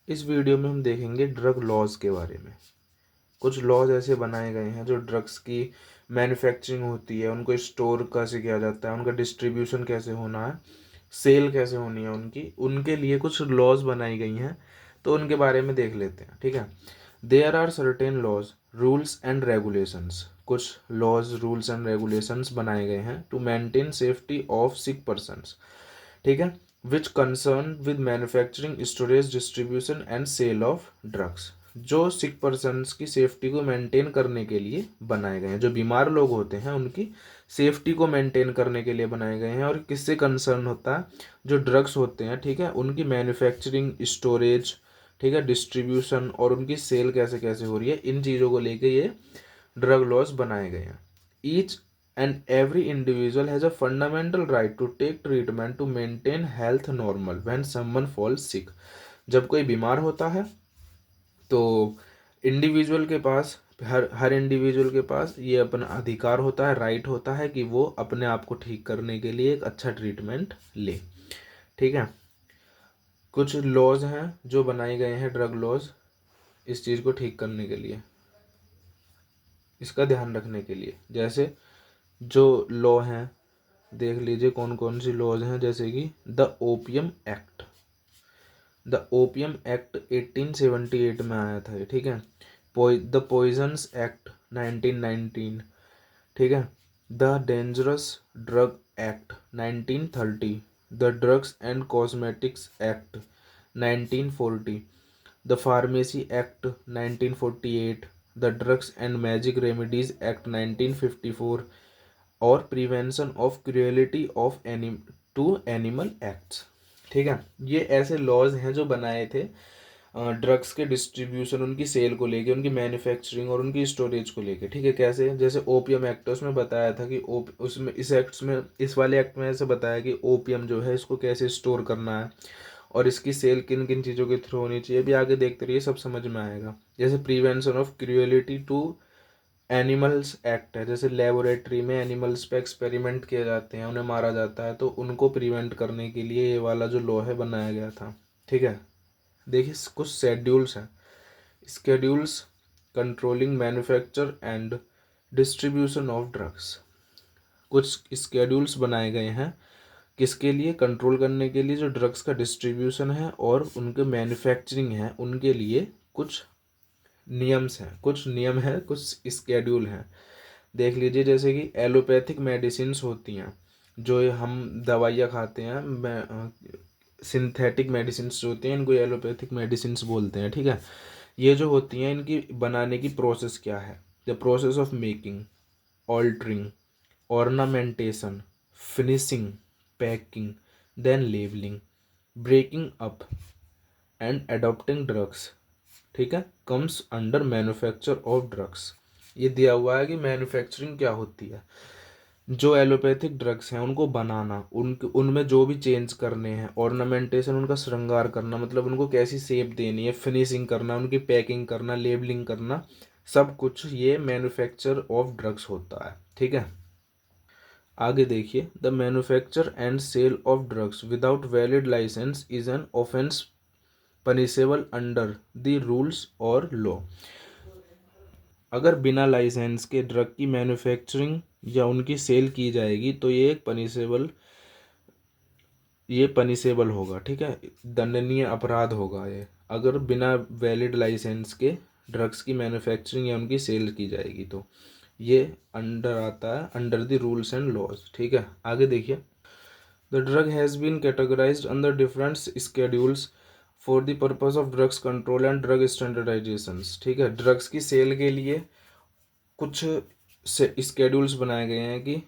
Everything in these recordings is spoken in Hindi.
इस वीडियो में हम देखेंगे ड्रग लॉज के बारे में। कुछ लॉज ऐसे बनाए गए हैं जो ड्रग्स की मैन्युफैक्चरिंग होती है, उनको स्टोर कैसे किया जाता है, उनका डिस्ट्रीब्यूशन कैसे होना है, सेल कैसे होनी है उनकी, उनके लिए कुछ लॉज बनाई गई हैं। तो उनके बारे में देख लेते हैं, ठीक है। There are certain laws, rules and regulations. कुछ लॉज, रूल्स एंड रेगुलेशंस बनाए गए हैं to maintain safety of sick persons, ठीक है, which concern with manufacturing, storage, distribution and sale of drugs. जो सिक पर्सन्स की सेफ्टी को मेंटेन करने के लिए बनाए गए हैं, जो बीमार लोग होते हैं उनकी सेफ्टी को मेंटेन करने के लिए बनाए गए हैं। और किससे कंसर्न होता है? जो ड्रग्स होते हैं, ठीक है, उनकी मैन्युफैक्चरिंग, स्टोरेज, ठीक है, डिस्ट्रीब्यूशन और उनकी सेल कैसे कैसे हो रही है, इन चीज़ों को लेके ये ड्रग लॉज बनाए गए हैं। Each and every individual has a fundamental right to take treatment to maintain health normal when someone falls sick। जब कोई बीमार होता है तो इंडिविजुअल के पास, हर हर इंडिविजुअल के पास ये अपना अधिकार होता है, राइट होता है कि वो अपने आप को ठीक करने के लिए एक अच्छा ट्रीटमेंट ले, ठीक है। कुछ लॉज हैं जो बनाए गए हैं, ड्रग लॉज, इस चीज़ को ठीक करने के लिए, इसका ध्यान रखने के लिए। जैसे जो लॉ हैं, देख लीजिए कौन कौन सी लॉज हैं। जैसे कि the opium act, the opium act 1878 में आया था ये, ठीक है। द पॉइजन्स एक्ट 1919, ठीक है। The dangerous drug act 1930, the drugs and cosmetics act 1940, the pharmacy act 1948, the drugs and magic remedies act 1954 और prevention of cruelty of to animal acts, ठीक है। ये ऐसे लॉज हैं जो बनाए थे ड्रग्स के डिस्ट्रीब्यूशन, उनकी सेल को लेके, उनकी मैन्युफैक्चरिंग और उनकी स्टोरेज को लेके, ठीक है। कैसे? जैसे ओपियम एक्ट है, उसमें बताया था कि उसमें इस एक्ट्स में, इस वाले एक्ट में ऐसे बताया कि ओपियम जो है इसको कैसे स्टोर करना है और इसकी सेल किन किन चीज़ों के थ्रू होनी चाहिए। अभी आगे देखते रहिए, सब समझ में आएगा। जैसे prevention of cruelty to animals act है, जैसे लेबोरेटरी में एनिमल्स पे एक्सपेरिमेंट किए जाते हैं, उन्हें मारा जाता है, तो उनको प्रिवेंट करने के लिए ये वाला जो लॉ है बनाया गया था, ठीक है। देखिए कुछ शेड्यूल्स हैं, schedules controlling manufacture and distribution of drugs. कुछ स्केड्यूल्स बनाए गए हैं किसके लिए? कंट्रोल करने के लिए, जो ड्रग्स का डिस्ट्रीब्यूशन है और उनके मैन्युफैक्चरिंग है उनके लिए कुछ नियम्स हैं, कुछ नियम है, कुछ स्केड्यूल हैं। देख लीजिए, जैसे कि एलोपैथिक मेडिसिन्स होती हैं, जो ये हम दवाइयाँ खाते हैं, सिंथेटिक मेडिसिन्स जो होती हैं इनको एलोपैथिक मेडिसिन्स बोलते हैं, ठीक है। ये जो होती हैं इनकी बनाने की प्रोसेस क्या है? The process of making, altering, ornamentation, finishing, packing, then labelling, breaking up and adopting drugs, ठीक है, comes under manufacture of drugs. ये दिया हुआ है कि मैन्युफैक्चरिंग क्या होती है। जो एलोपैथिक ड्रग्स हैं उनको बनाना, उनमें जो भी चेंज करने हैं, ऑर्नामेंटेशन, उनका श्रृंगार करना, मतलब उनको कैसी शेप देनी है, फिनिशिंग करना, उनकी पैकिंग करना, लेबलिंग करना, सब कुछ ये मैन्युफैक्चर ऑफ ड्रग्स होता है, ठीक है। आगे देखिए, the manufacture and sale of drugs without valid licence is an offence punishable under the rules और लॉ। अगर बिना लाइसेंस के ड्रग की मैन्युफैक्चरिंग या उनकी सेल की जाएगी तो ये पनिशेबल होगा, ठीक है, दंडनीय अपराध होगा ये, अगर बिना वैलिड लाइसेंस के ड्रग्स की मैन्युफैक्चरिंग या उनकी सेल की जाएगी तो ये अंडर आता है, under the rules and laws, ठीक है। आगे देखिए, the drug has been categorized under different schedules for the purpose of drugs control and drug standardizations, ठीक है। ड्रग्स की सेल के लिए कुछ स्केड्यूल्स बनाए गए हैं कि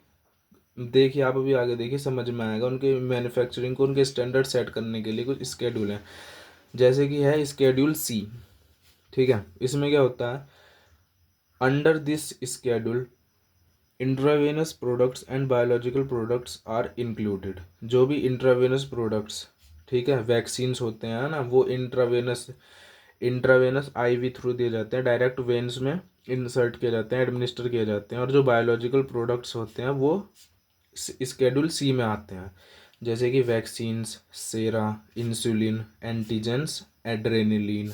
देखिए, आप अभी आगे देखिए समझ में आएगा। उनके मैन्युफैक्चरिंग को, उनके स्टैंडर्ड सेट करने के लिए कुछ स्केड्यूल हैं। जैसे कि है स्केड्यूल सी, ठीक है। इसमें क्या होता है? Under this schedule intravenous products and biological products are included. जो भी इंट्रावेनस प्रोडक्ट्स, ठीक है, वैक्सीन्स होते हैं ना, वो इंट्रावेनस आईवी थ्रू दिए जाते हैं, डायरेक्ट वेन्स में इंसर्ट किए जाते हैं, एडमिनिस्टर किए जाते हैं। और जो बायोलॉजिकल प्रोडक्ट्स होते हैं वो स्केड्यूल सी में आते हैं, जैसे कि वैक्सीन्स, सेरा, इंसुलिन, एंटीजेंस एड्रेनलिन,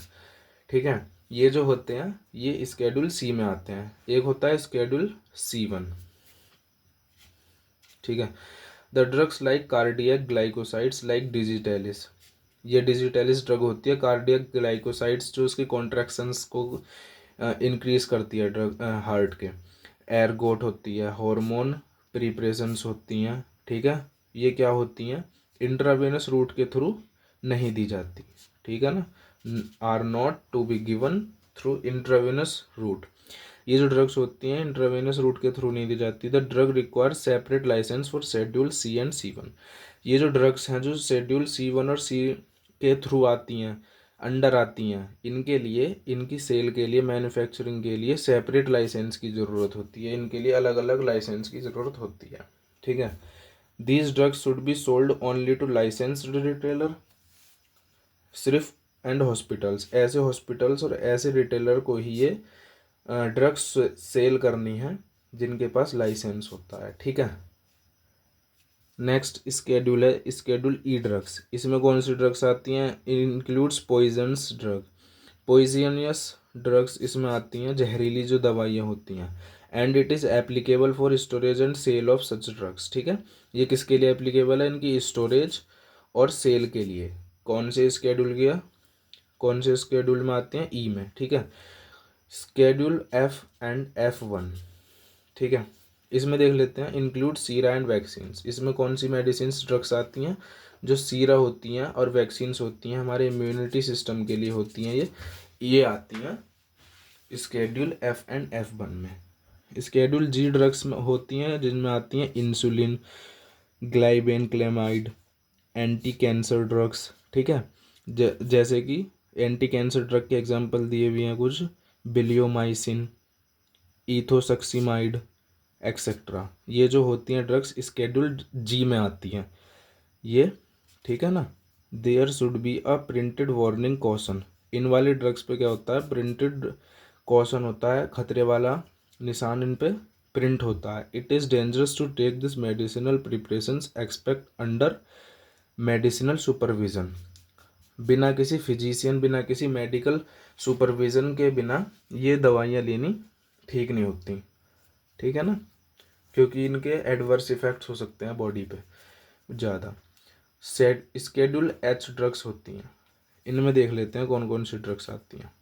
ठीक है। ये जो होते हैं ये स्केड्यूल सी में आते हैं। एक होता है स्केड्यूल C1, ठीक है। The drugs like cardiac glycosides like digitalis, ये डिजिटेलिस ड्रग होती है कार्डियक ग्लाइकोसाइड्स जो उसकी कॉन्ट्रैक्शंस को इंक्रीज करती है ड्रग हार्ट के। एरगोट होती है, हार्मोन प्रिपरेशंस होती हैं, ठीक है। ये क्या होती हैं, इंट्रावेनस रूट के थ्रू नहीं दी जाती, ठीक है ना, are not to be given through intravenous route. ये जो ड्रग्स होती हैं इंट्रावेनस रूट के थ्रू नहीं दी जाती। The drug require separate licence for schedule C and C1। ये जो ड्रग्स हैं जो शेड्यूल C1 और C के थ्रू आती हैं, अंडर आती हैं, इनके लिए, इनकी सेल के लिए, मैन्युफैक्चरिंग के लिए सेपरेट लाइसेंस की ज़रूरत होती है। इनके लिए अलग अलग लाइसेंस की ज़रूरत होती है, ठीक है। These drugs should be sold only to licensed retailer, सिर्फ एंड हॉस्पिटल्स, ऐसे हॉस्पिटल्स और ऐसे रिटेलर को ही ये ड्रग्स सेल करनी है जिनके पास लाइसेंस होता है, ठीक है। नेक्स्ट स्केड्यूल है स्केड्यूल E ड्रग्स। इसमें कौन सी ड्रग्स आती हैं, includes poisonous drug, poisonous drugs इसमें आती हैं, जहरीली जो दवाइयाँ होती हैं। And it is applicable for storage and sale of such drugs, ठीक है। ये किसके लिए एप्लीकेबल है, इनकी स्टोरेज और सेल के लिए। कौन से स्केड्यूल किया, कौन से स्केड्यूल में आते हैं, E में, ठीक है। स्केड्यूल F एंड F1, ठीक है। इसमें देख लेते हैं, इंक्लूड सीरा एंड वैक्सीन्स। इसमें कौन सी मेडिसिन ड्रग्स आती हैं, जो सीरा होती हैं और वैक्सीन्स होती हैं, हमारे इम्यूनिटी सिस्टम के लिए होती हैं, ये आती हैं स्केड्यूल F एंड F1 में। स्केड्यूल G ड्रग्स में होती हैं जिनमें आती हैं इंसुलिन, ग्लाइबेनक्लेमाइड, एंटी कैंसर ड्रग्स, ठीक है। जैसे कि एंटी कैंसर ड्रग के एग्जांपल दिए हुए हैं कुछ, बिलियोमाइसिन, इथोसक्सीमाइड एक्सेट्रा। ये जो होती हैं ड्रग्स स्केड्यूल G में आती हैं ये, ठीक है ना। There should be a printed warning caution. इन वाली ड्रग्स पे क्या होता है, प्रिंटेड कॉशन होता है, खतरे वाला निशान इन पे प्रिंट होता है। It is dangerous to take this medicinal preparations expect under medicinal supervision. बिना किसी फिजिशियन, बिना किसी मेडिकल सुपरविज़न के बिना ये दवाइयाँ लेनी ठीक नहीं होती, ठीक है ना, क्योंकि इनके एडवर्स इफेक्ट्स हो सकते हैं बॉडी पे ज़्यादा। स्केड्यूल H ड्रग्स होती हैं, इनमें देख लेते हैं कौन कौन सी ड्रग्स आती हैं।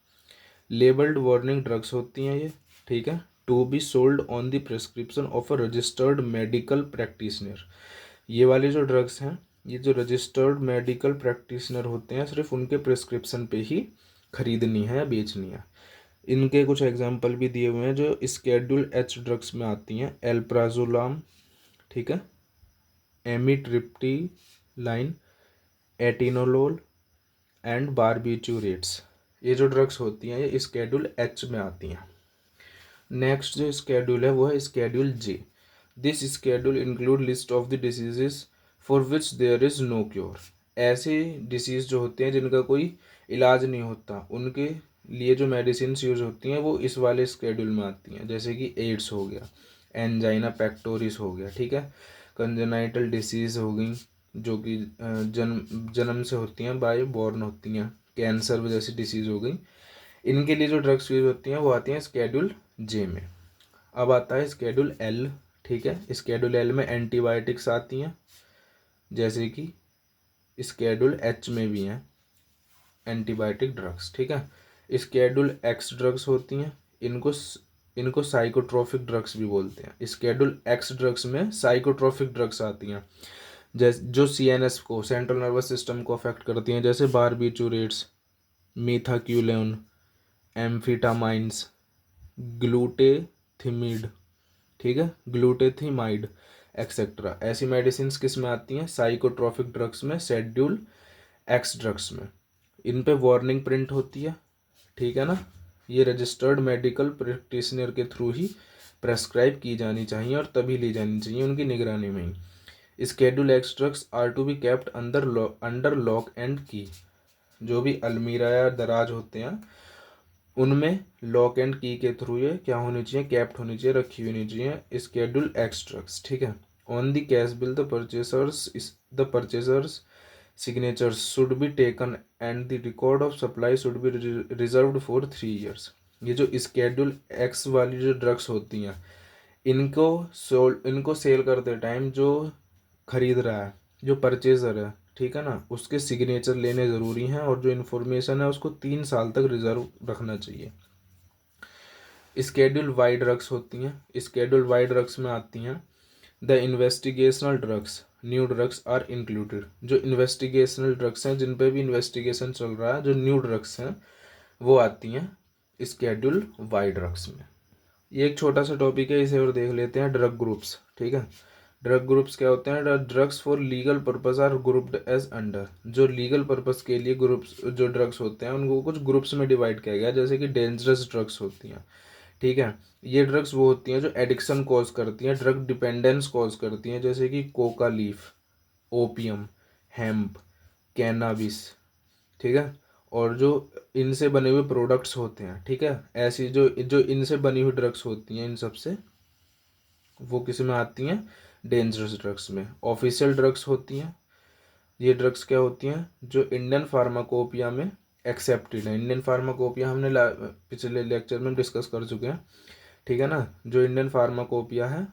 लेबल्ड वार्निंग ड्रग्स होती हैं ये, ठीक है। To be sold on the prescription of a registered medical practitioner. ये वाली जो ड्रग्स हैं, ये जो रजिस्टर्ड मेडिकल प्रैक्टिशनर होते हैं, सिर्फ उनके प्रिस्क्रिप्शन पे ही खरीदनी है या बेचनी है। इनके कुछ एग्जाम्पल भी दिए हुए हैं जो स्केड्यूल H ड्रग्स में आती हैं, एल्प्राजोलाम, ठीक है, एमिट्रिप्टिलाइन, एटिनोलोल एंड बारबिट्यूरेट्स। ये जो ड्रग्स होती हैं ये स्केड्यूल H में आती हैं। नेक्स्ट जो स्केड्यूल है वो है schedule J। This schedule include list of the diseases for which there is no cure. ऐसे डिसीज़ जो होते हैं जिनका कोई इलाज नहीं होता, उनके लिए जो मेडिसिन यूज होती हैं वो इस वाले स्केड्यूल में आती हैं। जैसे कि एड्स हो गया, एंजाइना पेक्टोरिस हो गया, ठीक है, कंजेनाइटल डिसीज़ हो गई जो कि जन्म से होती हैं, बाय बॉर्न होती हैं, कैंसर जैसी डिसीज़ हो गई। इनके लिए जो ड्रग्स यूज होती हैं वो आती हैं स्केड्यूल J में। अब आता है स्केड्यूल L, ठीक है। स्केड्यूल L में एंटीबायोटिक्स आती हैं, जैसे कि स्केड्यूल H में भी हैं एंटीबायोटिक ड्रग्स, ठीक है। स्केड्यूल X ड्रग्स होती हैं, इनको साइकोट्रोपिक ड्रग्स भी बोलते हैं। स्केड्यूल X ड्रग्स में साइकोट्रोपिक ड्रग्स आती हैं जैसे जो CNS को, सेंट्रल नर्वस सिस्टम को अफेक्ट करती हैं, जैसे बारबिट्यूरेट्स, मीथाक्यूलेन, एम्फिटामाइंस, ग्लूटेथिमिड, ठीक है, ग्लूटेथिमाइड एक्सेट्रा। ऐसी मेडिसिन किस में आती हैं, साइकोट्रोपिक ड्रग्स में, शेड्यूल X ड्रग्स में। इन पे वार्निंग प्रिंट होती है, ठीक है ना। ये रजिस्टर्ड मेडिकल प्रैक्टिशनर के थ्रू ही प्रेस्क्राइब की जानी चाहिए और तभी ली जानी चाहिए उनकी निगरानी में ही। Schedule X drugs are to be kept under lock and key. जो भी अलमीरा या दराज होते हैं उनमें लॉक एंड की के थ्रू ये क्या होनी चाहिए, कैप्ट होनी चाहिए, रखी होनी चाहिए स्केड्यूल X ड्रग्स, ठीक है। On the cash bill the purchasers signatures should be taken and the record of supply should be reserved for 3 years। ये जो स्केड्यूल एक्स वाली जो ड्रग्स होती हैं, इनको सेल करते टाइम जो खरीद रहा है, जो परचेजर है, ठीक है ना, उसके सिग्नेचर लेने ज़रूरी हैं, और जो इन्फॉर्मेशन है उसको 3 साल तक रिजर्व रखना चाहिए। स्केड्यूल वाई ड्रग्स होती हैं। स्केड्यूल वाई ड्रग्स में आती हैं the investigational drugs, new drugs are included. जो इन्वेस्टिगेशनल ड्रग्स हैं, जिन पे भी इन्वेस्टिगेशन चल रहा है, जो न्यू ड्रग्स हैं, वो आती हैं स्केड्यूल वाई ड्रग्स में। ये एक छोटा सा टॉपिक है, इसे और देख लेते हैं। ड्रग ग्रुप्स, ठीक है। ड्रग ग्रुप्स क्या होते हैं? Drugs for legal purpose are grouped as under. जो लीगल पर्पस के लिए ग्रुप्स जो ड्रग्स होते हैं उनको कुछ ग्रुप्स में डिवाइड किया गया है, जैसे कि डेंजरस ड्रग्स होती हैं, ठीक है। ये ड्रग्स वो होती हैं जो एडिक्शन कॉज करती हैं, ड्रग डिपेंडेंस कॉज करती हैं, जैसे कि Coca leaf, opium, hemp, cannabis, ठीक है। और जो इनसे बने हुए प्रोडक्ट्स होते हैं, ठीक है, ऐसी जो जो इनसे बनी हुई ड्रग्स होती हैं, इन सब से वो किस में आती हैं? डेंजरस ड्रग्स में। ऑफिशियल ड्रग्स होती हैं। ये ड्रग्स क्या होती हैं? जो इंडियन फार्माकोपिया में एक्सेप्टेड है। इंडियन फार्माकोपिया हमने पिछले लेक्चर में डिस्कस कर चुके हैं, ठीक है ना। जो इंडियन फार्माकोपिया है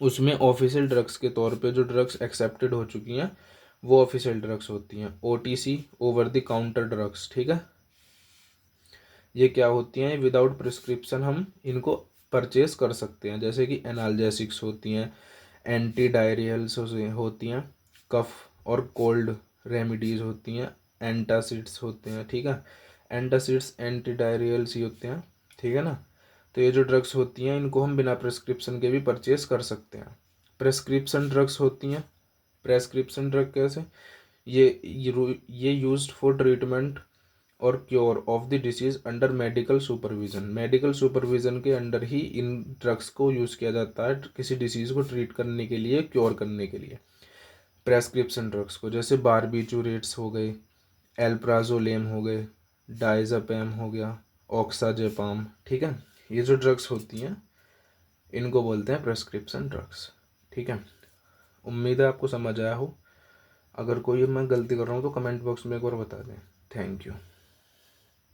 उसमें ऑफिशियल ड्रग्स के तौर पे जो ड्रग्स एक्सेप्टेड हो चुकी हैं वो ऑफिशियल ड्रग्स होती हैं। OTC, over the counter drugs, ठीक है। ये क्या होती हैं? विदाउट प्रिस्क्रिप्शन हम इनको परचेज कर सकते हैं, जैसे कि एनाल्जेसिक्स होती हैं, एंटी डायरियल्स होती हैं, कफ और कोल्ड रेमिडीज़ होती हैं, एंटासिड्स होते हैं, ठीक है। एंटासिड्स एंटी डायरियल्स ही होते हैं, ठीक है ना। तो ये जो ड्रग्स होती हैं इनको हम बिना प्रिस्क्रिप्शन के भी परचेज कर सकते हैं। प्रेस्क्रिप्शन ड्रग्स होती हैं। प्रेस्क्रिप्शन ड्रग कैसे? ये यूज्ड फॉर ट्रीटमेंट और cure of the disease under medical supervision. Medical supervision के अंडर ही इन ड्रग्स को यूज़ किया जाता है किसी डिसीज़ को ट्रीट करने के लिए, क्योर करने के लिए। प्रेस्क्रिप्शन ड्रग्स को जैसे बारबीचूरेट्स हो गए, एल्प्राजोलेम हो गए, डायज़ेपम हो गया, ऑक्साजेपाम, ठीक है। ये जो ड्रग्स होती हैं इनको बोलते हैं प्रेस्क्रिप्शन ड्रग्स, ठीक है। उम्मीद है आपको समझ आया हो। अगर कोई मैं गलती कर रहा हूँ तो कमेंट बॉक्स में एक बार बता दें। Thank you.